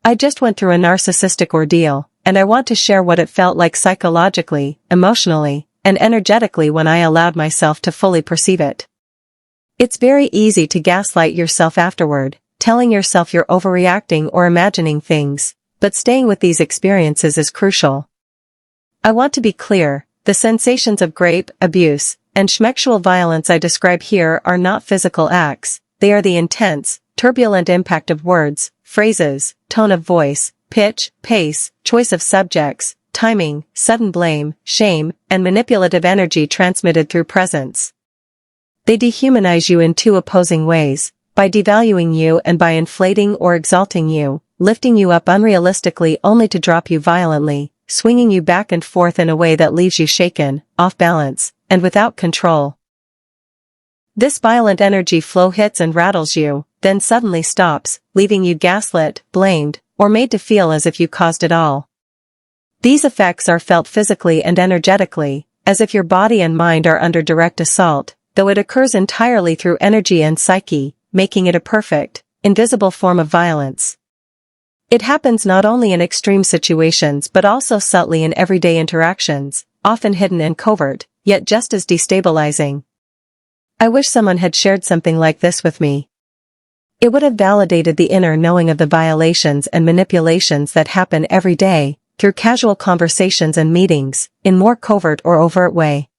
I just went through a narcissistic ordeal, and I want to share what it felt like psychologically, emotionally, and energetically when I allowed myself to fully perceive it. It's very easy to gaslight yourself afterward, telling yourself you're overreacting or imagining things, but staying with these experiences is crucial. I want to be clear, the sensations of rape, abuse, and sexual violence I describe here are not physical acts, they are the intense, turbulent impact of words, phrases, tone of voice, pitch, pace, choice of subjects, timing, sudden blame, shame, and manipulative energy transmitted through presence. They dehumanize you in two opposing ways, by devaluing you and by inflating or exalting you, lifting you up unrealistically only to drop you violently, swinging you back and forth in a way that leaves you shaken, off balance, and without control. This violent energy flow hits and rattles you, then suddenly stops, leaving you gaslit, blamed, or made to feel as if you caused it all. These effects are felt physically and energetically, as if your body and mind are under direct assault, though it occurs entirely through energy and psyche, making it a perfect, invisible form of violence. It happens not only in extreme situations but also subtly in everyday interactions, often hidden and covert, yet just as destabilizing. I wish someone had shared something like this with me. It would have validated the inner knowing of the violations and manipulations that happen every day, through casual conversations and meetings, in more covert or overt way.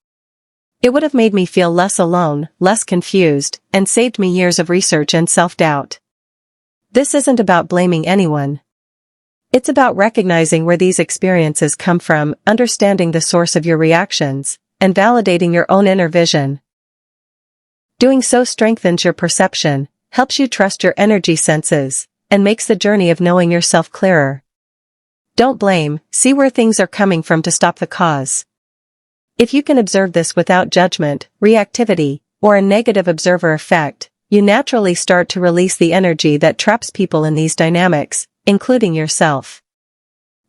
It would have made me feel less alone, less confused, and saved me years of research and self-doubt. This isn't about blaming anyone. It's about recognizing where these experiences come from, understanding the source of your reactions, and validating your own inner vision. Doing so strengthens your perception, helps you trust your energy senses, and makes the journey of knowing yourself clearer. Don't blame, see where things are coming from to stop the cause. If you can observe this without judgment, reactivity, or a negative observer effect, you naturally start to release the energy that traps people in these dynamics, including yourself.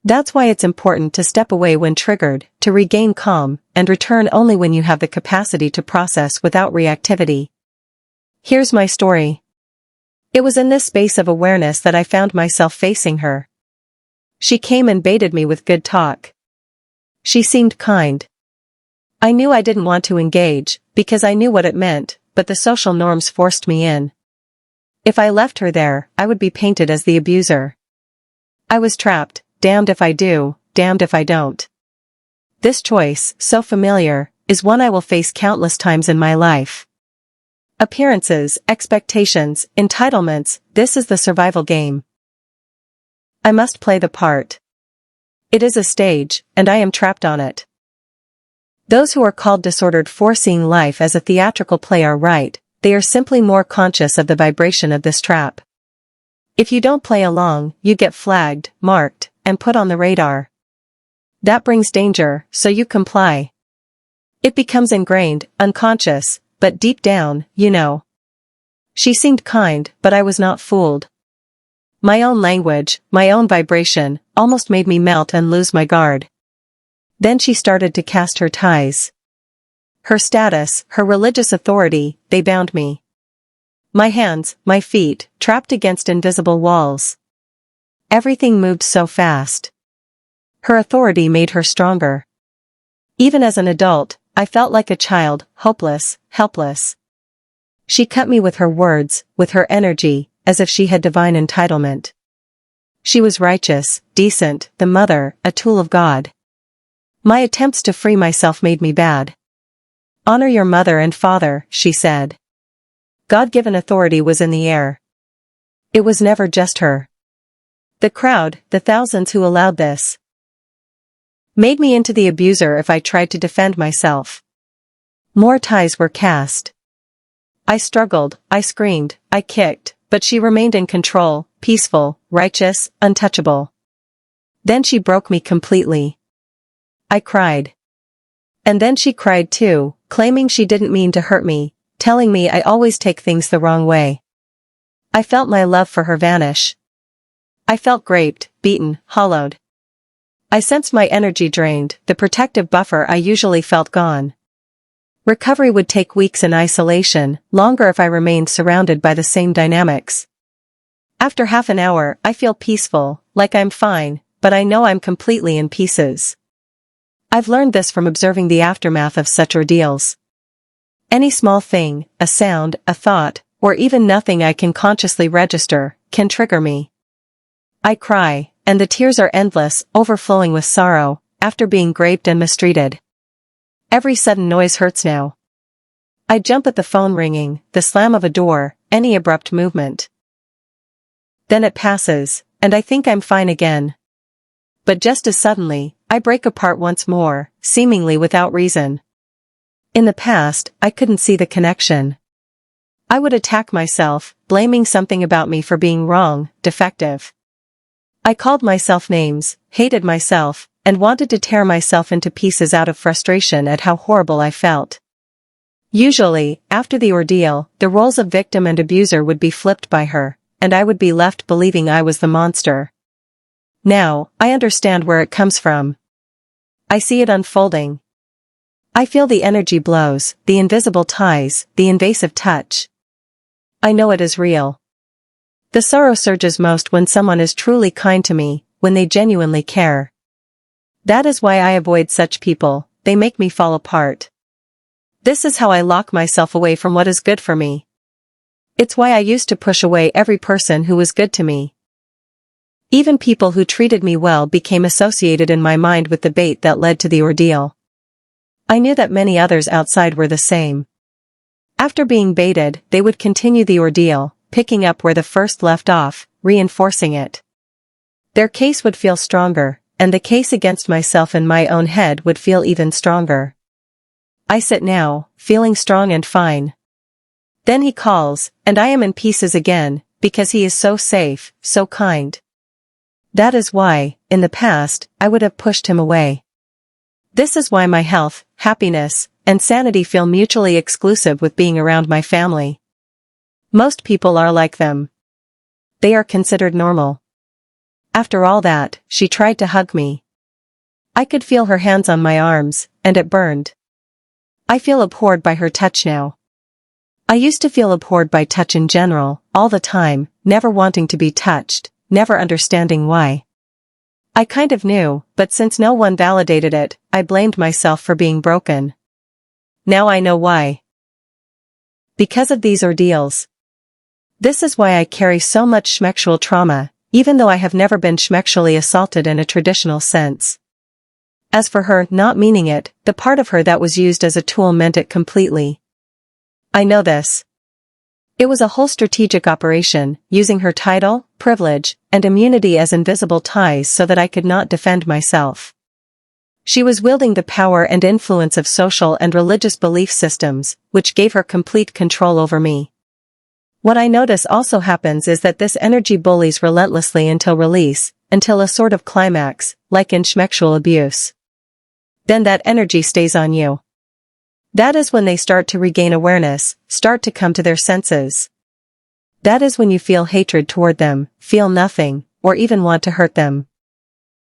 That's why it's important to step away when triggered, to regain calm, and return only when you have the capacity to process without reactivity. Here's my story. It was in this space of awareness that I found myself facing her. She came and baited me with good talk. She seemed kind. I knew I didn't want to engage, because I knew what it meant, but the social norms forced me in. If I left her there, I would be painted as the abuser. I was trapped, damned if I do, damned if I don't. This choice, so familiar, is one I will face countless times in my life. Appearances, expectations, entitlements, this is the survival game. I must play the part. It is a stage, and I am trapped on it. Those who are called disordered for seeing life as a theatrical play are right, they are simply more conscious of the vibration of this trap. If you don't play along, you get flagged, marked, and put on the radar. That brings danger, so you comply. It becomes ingrained, unconscious, but deep down, you know. She seemed kind, but I was not fooled. My own language, my own vibration, almost made me melt and lose my guard. Then she started to cast her ties. Her status, her religious authority, they bound me. My hands, my feet, trapped against invisible walls. Everything moved so fast. Her authority made her stronger. Even as an adult, I felt like a child, hopeless, helpless. She cut me with her words, with her energy, as if she had divine entitlement. She was righteous, decent, the mother, a tool of God. My attempts to free myself made me bad. Honor your mother and father, she said. God-given authority was in the air. It was never just her. The crowd, the thousands who allowed this, made me into the abuser if I tried to defend myself. More ties were cast. I struggled, I screamed, I kicked, but she remained in control, peaceful, righteous, untouchable. Then she broke me completely. I cried. And then she cried too, claiming she didn't mean to hurt me, telling me I always take things the wrong way. I felt my love for her vanish. I felt raped, beaten, hollowed. I sensed my energy drained, the protective buffer I usually felt gone. Recovery would take weeks in isolation, longer if I remained surrounded by the same dynamics. After half an hour, I feel peaceful, like I'm fine, but I know I'm completely in pieces. I've learned this from observing the aftermath of such ordeals. Any small thing, a sound, a thought, or even nothing I can consciously register, can trigger me. I cry, and the tears are endless, overflowing with sorrow, after being raped and mistreated. Every sudden noise hurts now. I jump at the phone ringing, the slam of a door, any abrupt movement. Then it passes, and I think I'm fine again. But just as suddenly, I break apart once more, seemingly without reason. In the past, I couldn't see the connection. I would attack myself, blaming something about me for being wrong, defective. I called myself names, hated myself, and wanted to tear myself into pieces out of frustration at how horrible I felt. Usually, after the ordeal, the roles of victim and abuser would be flipped by her, and I would be left believing I was the monster. Now, I understand where it comes from. I see it unfolding. I feel the energy blows, the invisible ties, the invasive touch. I know it is real. The sorrow surges most when someone is truly kind to me, when they genuinely care. That is why I avoid such people, they make me fall apart. This is how I lock myself away from what is good for me. It's why I used to push away every person who was good to me. Even people who treated me well became associated in my mind with the bait that led to the ordeal. I knew that many others outside were the same. After being baited, they would continue the ordeal, picking up where the first left off, reinforcing it. Their case would feel stronger, and the case against myself in my own head would feel even stronger. I sit now, feeling strong and fine. Then he calls, and I am in pieces again, because he is so safe, so kind. That is why, in the past, I would have pushed him away. This is why my health, happiness, and sanity feel mutually exclusive with being around my family. Most people are like them. They are considered normal. After all that, she tried to hug me. I could feel her hands on my arms, and it burned. I feel abhorred by her touch now. I used to feel abhorred by touch in general, all the time, never wanting to be touched, never understanding why. I kind of knew, but since no one validated it, I blamed myself for being broken. Now I know why. Because of these ordeals. This is why I carry so much schmexual trauma, even though I have never been schmexually assaulted in a traditional sense. As for her not meaning it, the part of her that was used as a tool meant it completely. I know this. It was a whole strategic operation, using her title, privilege, and immunity as invisible ties so that I could not defend myself. She was wielding the power and influence of social and religious belief systems, which gave her complete control over me. What I notice also happens is that this energy bullies relentlessly until release, until a sort of climax, like in schmexual abuse. Then that energy stays on you. That is when they start to regain awareness, start to come to their senses. That is when you feel hatred toward them, feel nothing, or even want to hurt them.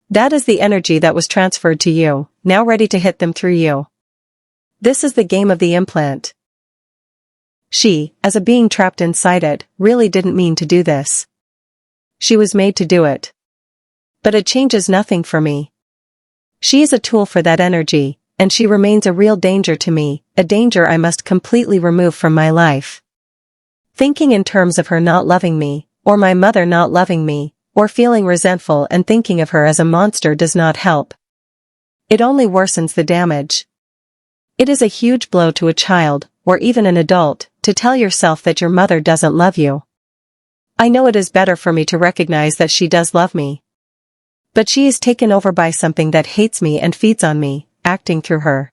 That is the energy that was transferred to you, now ready to hit them through you. This is the game of the implant. She, as a being trapped inside it, really didn't mean to do this. She was made to do it. But it changes nothing for me. She is a tool for that energy, and she remains a real danger to me, a danger I must completely remove from my life. Thinking in terms of her not loving me, or my mother not loving me, or feeling resentful and thinking of her as a monster does not help. It only worsens the damage. It is a huge blow to a child, or even an adult, to tell yourself that your mother doesn't love you. I know it is better for me to recognize that she does love me. But she is taken over by something that hates me and feeds on me, acting through her.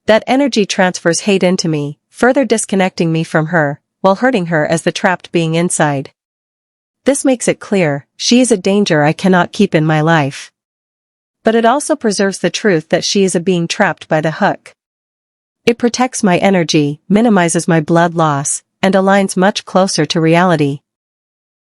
That energy transfers hate into me, further disconnecting me from her, while hurting her as the trapped being inside. This makes it clear, she is a danger I cannot keep in my life. But it also preserves the truth that she is a being trapped by the hook. It protects my energy, minimizes my blood loss, and aligns much closer to reality.